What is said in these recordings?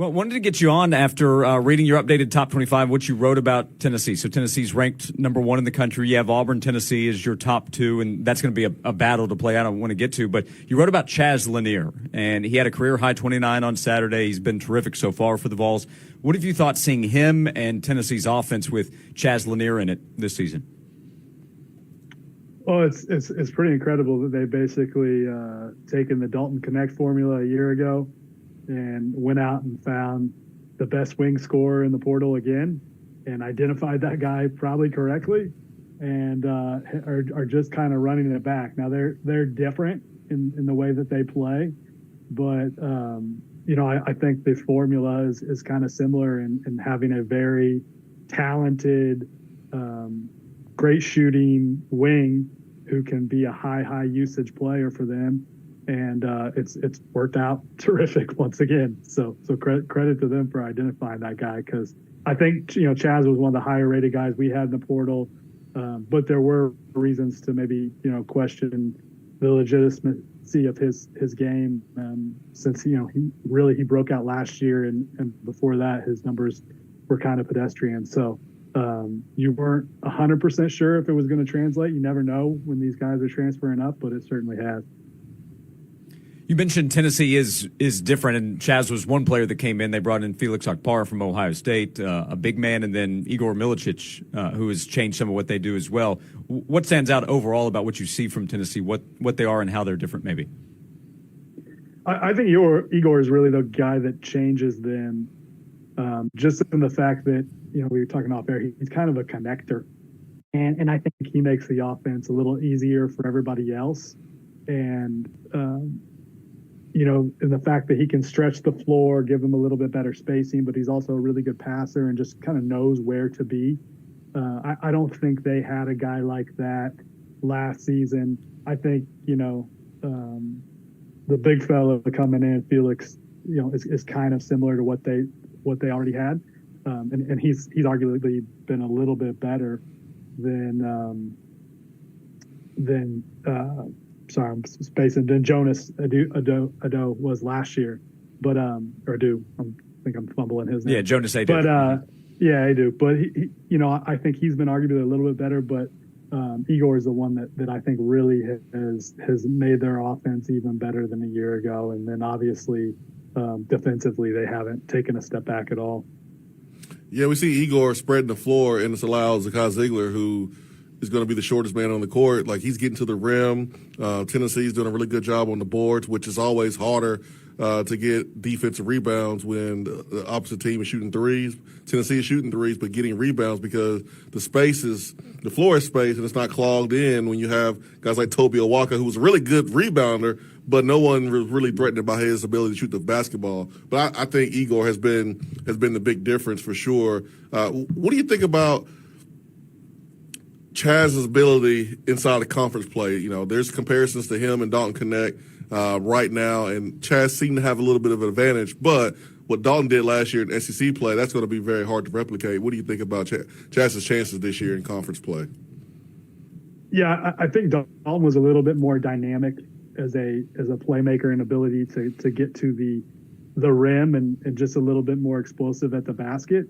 Well, wanted to get you on after reading your updated top 25, what you wrote about Tennessee. So Tennessee's ranked number 1 in the country. You have Auburn, Tennessee as your top 2, and that's going to be a battle to play. I don't want to get to, but you wrote about Chaz Lanier, and he had a career-high 29 on Saturday. He's been terrific so far for the Vols. What have you thought seeing him and Tennessee's offense with Chaz Lanier in it this season? Well, it's pretty incredible that they basically taken the Dalton Connect formula a year ago and went out and found the best wing scorer in the portal again and identified that guy probably correctly and are just kind of running it back. Now, they're different in the way that they play, but, I think the formula is kind of similar in having a very talented, great shooting wing who can be a high usage player for them. And it's worked out terrific once again. So credit to them for identifying that guy, because I think Chaz was one of the higher rated guys we had in the portal, but there were reasons to maybe question the legitimacy of his game, since he broke out last year, and before that his numbers were kind of pedestrian. So you weren't 100% sure if it was going to translate. You never know when these guys are transferring up, but it certainly has. You mentioned Tennessee is different, and Chaz was one player that came in. They brought in Felix Akpar from Ohio State, a big man, and then Igor Milicic, who has changed some of what they do as well. What stands out overall about what you see from Tennessee, what they are and how they're different maybe? I think Igor is really the guy that changes them, just in the fact that, we were talking off air, he's kind of a connector. And I think he makes the offense a little easier for everybody else. And, in the fact that he can stretch the floor, give them a little bit better spacing, but he's also a really good passer and just kind of knows where to be. I don't think they had a guy like that last season. I think, the big fella coming in, Felix, is kind of similar to what they already had. And he's arguably been a little bit better than sorry, I'm spacing. Then Jonas Ado was last year, but or Ado. I think I'm fumbling his name. Yeah, Jonas Ado. But yeah, Ado. But he, I think he's been arguably a little bit better. But Igor is the one that I think really has made their offense even better than a year ago. And then obviously defensively, they haven't taken a step back at all. Yeah, we see Igor spreading the floor, and this allows Chaz Ziegler, who is going to be the shortest man on the court. Like, he's getting to the rim. Tennessee's doing a really good job on the boards, which is always harder to get defensive rebounds when the opposite team is shooting threes. Tennessee is shooting threes, but getting rebounds because the floor is space, and it's not clogged in when you have guys like Toby Owaka, who's a really good rebounder, but no one was really threatened by his ability to shoot the basketball. But I think Igor has been the big difference for sure. What do you think about Chaz's ability inside the conference play? There's comparisons to him and Dalton Connect right now, and Chaz seemed to have a little bit of an advantage. But what Dalton did last year in SEC play, that's going to be very hard to replicate. What do you think about Chaz's chances this year in conference play? Yeah, I think Dalton was a little bit more dynamic as a playmaker and ability to get to the rim and just a little bit more explosive at the basket.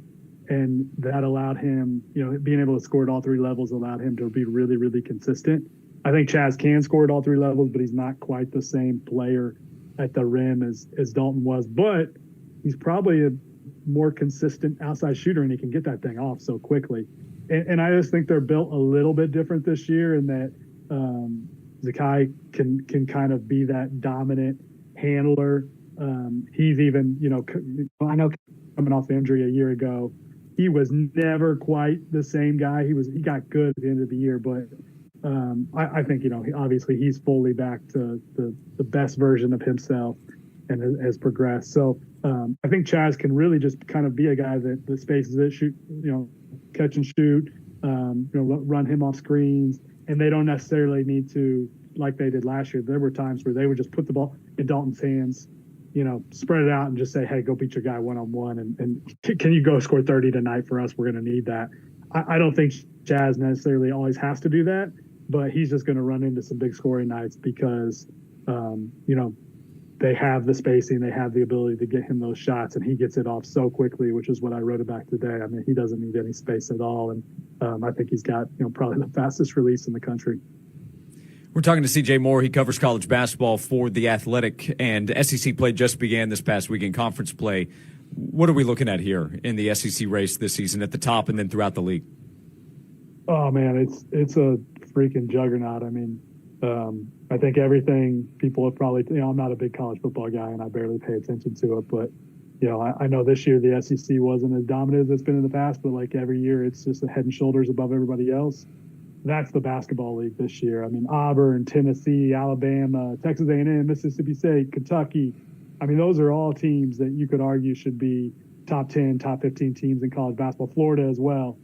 And that allowed him, being able to score at all three levels allowed him to be really, really consistent. I think Chaz can score at all three levels, but he's not quite the same player at the rim as Dalton was. But he's probably a more consistent outside shooter, and he can get that thing off so quickly. And I just think they're built a little bit different this year in that Zakai can kind of be that dominant handler. He's even, I know coming off injury a year ago, he was never quite the same guy. He got good at the end of the year, but I think, obviously he's fully back to the best version of himself and has progressed. So I think Chaz can really just kind of be a guy that spaces it, shoot, catch and shoot, run him off screens, and they don't necessarily need to, like they did last year. There were times where they would just put the ball in Dalton's hands, spread it out and just say, hey, go beat your guy one-on-one. And can you go score 30 tonight for us? We're going to need that. I don't think Chaz necessarily always has to do that, but he's just going to run into some big scoring nights because, they have the spacing, they have the ability to get him those shots, and he gets it off so quickly, which is what I wrote about today. I mean, he doesn't need any space at all, and I think he's got probably the fastest release in the country. We're talking to CJ Moore. He covers college basketball for The Athletic, and SEC play just began this past weekend, conference play. What are we looking at here in the SEC race this season at the top and then throughout the league? Oh, man, it's a freaking juggernaut. I mean, I think everything people have probably, I'm not a big college football guy and I barely pay attention to it, but, I know this year the SEC wasn't as dominant as it's been in the past, but like every year it's just a head and shoulders above everybody else. That's the basketball league this year. I mean, Auburn, Tennessee, Alabama, Texas A&M, Mississippi State, Kentucky. I mean, those are all teams that you could argue should be top 10, top 15 teams in college basketball. Florida as well.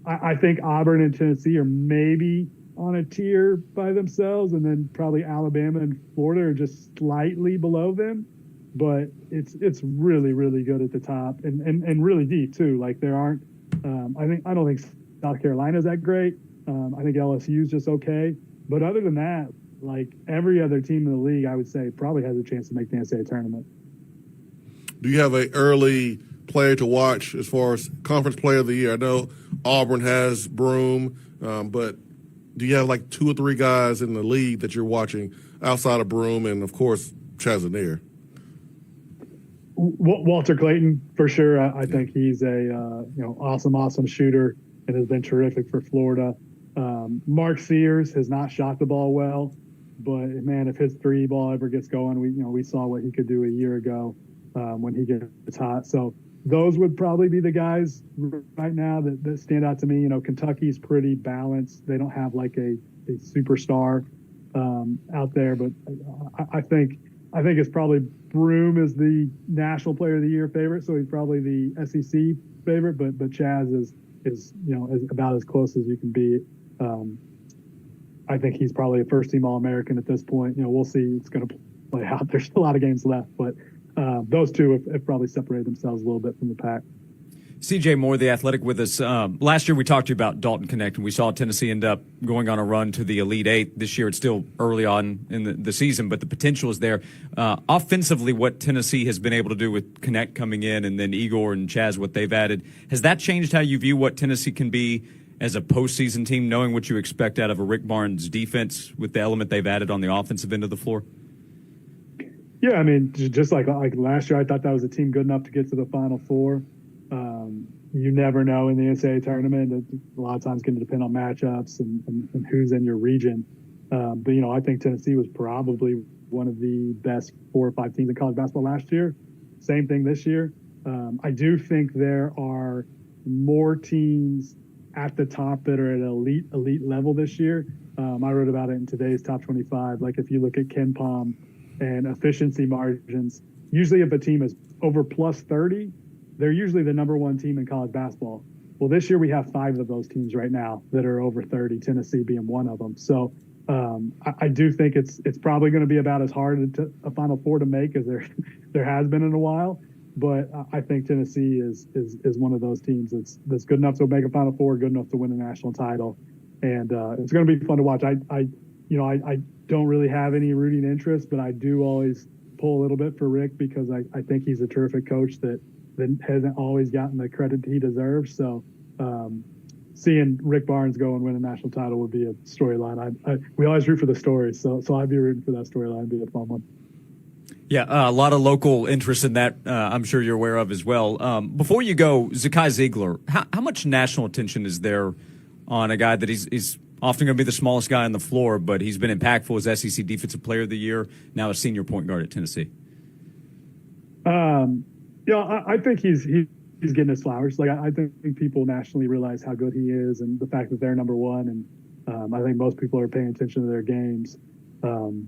I think Auburn and Tennessee are maybe on a tier by themselves, and then probably Alabama and Florida are just slightly below them. But it's really, really good at the top and really deep too. Like there aren't. I don't think South Carolina's that great. I think LSU's just okay. But other than that, like every other team in the league, I would say probably has a chance to make the NCAA tournament. Do you have an early player to watch as far as conference player of the year? I know Auburn has Broome, but do you have like 2 or 3 guys in the league that you're watching outside of Broome and, of course, Chaz Lanier? Walter Clayton, for sure. I think he's a awesome shooter and has been terrific for Florida. Mark Sears has not shot the ball well, but man, if his 3 ball ever gets going, we saw what he could do a year ago when he gets hot. So those would probably be the guys right now that stand out to me. Kentucky's pretty balanced. They don't have like a superstar out there, but I think it's probably Broome is the National Player of the Year favorite, so he's probably the SEC favorite. But Chaz is about as close as you can be. I think he's probably a first-team All-American at this point. We'll see. It's going to play out. There's a lot of games left, but those two have probably separated themselves a little bit from the pack. CJ Moore, The Athletic, with us. Last year we talked to you about Dalton Connect, and we saw Tennessee end up going on a run to the Elite Eight. This year it's still early on in the season, but the potential is there. Offensively, what Tennessee has been able to do with Connect coming in and then Igor and Chaz, what they've added, has that changed how you view what Tennessee can be as a postseason team, knowing what you expect out of a Rick Barnes defense with the element they've added on the offensive end of the floor? Yeah, I mean, just like last year, I thought that was a team good enough to get to the Final Four. You never know in the NCAA tournament. A lot of times going to depend on matchups and who's in your region. But, I think Tennessee was probably one of the best 4 or 5 teams in college basketball last year. Same thing this year. I do think there are more teams at the top that are at elite level this year. I wrote about it in today's top 25. Like if you look at KenPom and efficiency margins, usually if a team is over plus 30, they're usually the number 1 team in college basketball. Well, this year we have 5 of those teams right now that are over 30, Tennessee being one of them. So I do think it's probably going to be about as hard a Final Four to make as there has been in a while. But I think Tennessee is one of those teams that's good enough to make a Final Four, good enough to win a national title, and it's going to be fun to watch. I don't really have any rooting interest, but I do always pull a little bit for Rick because I think he's a terrific coach that hasn't always gotten the credit he deserves. So seeing Rick Barnes go and win a national title would be a storyline. We always root for the stories, so I'd be rooting for that storyline. It'd be a fun one. Yeah, a lot of local interest in that, I'm sure you're aware of as well. Before you go, Zakai Ziegler, how much national attention is there on a guy that he's often going to be the smallest guy on the floor, but he's been impactful as SEC Defensive Player of the Year, now a senior point guard at Tennessee? I think he's getting his flowers. Like I think people nationally realize how good he is and the fact that they're number 1. And I think most people are paying attention to their games.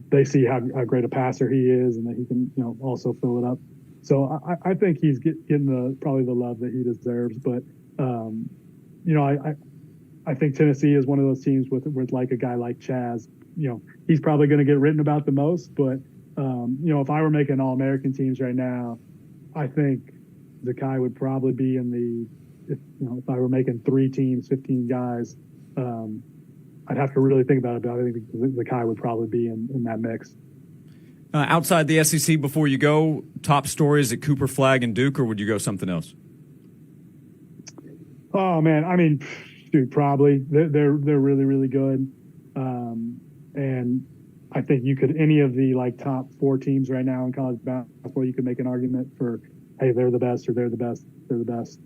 They see how great a passer he is and that he can, also fill it up. So I think he's getting probably the love that he deserves. But, I think Tennessee is one of those teams with like a guy like Chaz. He's probably going to get written about the most. But, if I were making All-American teams right now, I think Zakai would probably be if I were making 3 teams, 15 guys, I'd have to really think about it, but I think Zakai would probably be in that mix. Outside the SEC, before you go, top stories at Cooper, Flag, and Duke, or would you go something else? Oh man, I mean, dude, probably they're really really good, and I think you could any of the like top 4 teams right now in college basketball, you could make an argument for, hey, they're the best or they're the best. They're the best.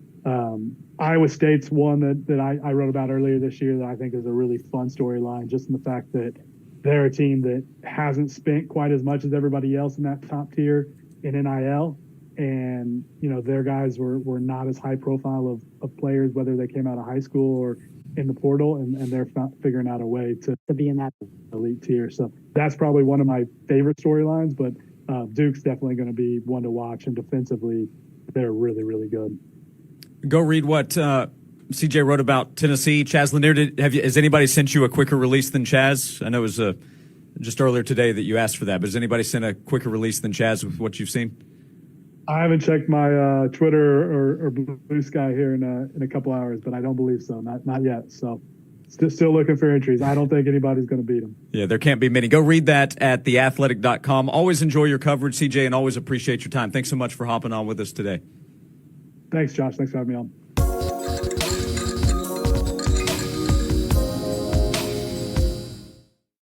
Iowa State's one that I wrote about earlier this year that I think is a really fun storyline, just in the fact that they're a team that hasn't spent quite as much as everybody else in that top tier in NIL. And, you know, their guys were not as high profile of players, whether they came out of high school or in the portal, and they're figuring out a way to be in that elite tier. So that's probably one of my favorite storylines, but Duke's definitely going to be one to watch, and defensively, they're really, really good. Go read what CJ wrote about Tennessee. Chaz Lanier, has anybody sent you a quicker release than Chaz? I know it was just earlier today that you asked for that, but has anybody sent a quicker release than Chaz with what you've seen? I haven't checked my Twitter or Blue Sky here in a couple hours, but I don't believe so. Not yet. So still looking for entries. I don't think anybody's going to beat them. Yeah, there can't be many. Go read that at theathletic.com. Always enjoy your coverage, CJ, and always appreciate your time. Thanks so much for hopping on with us today. Thanks, Josh. Thanks for having me on.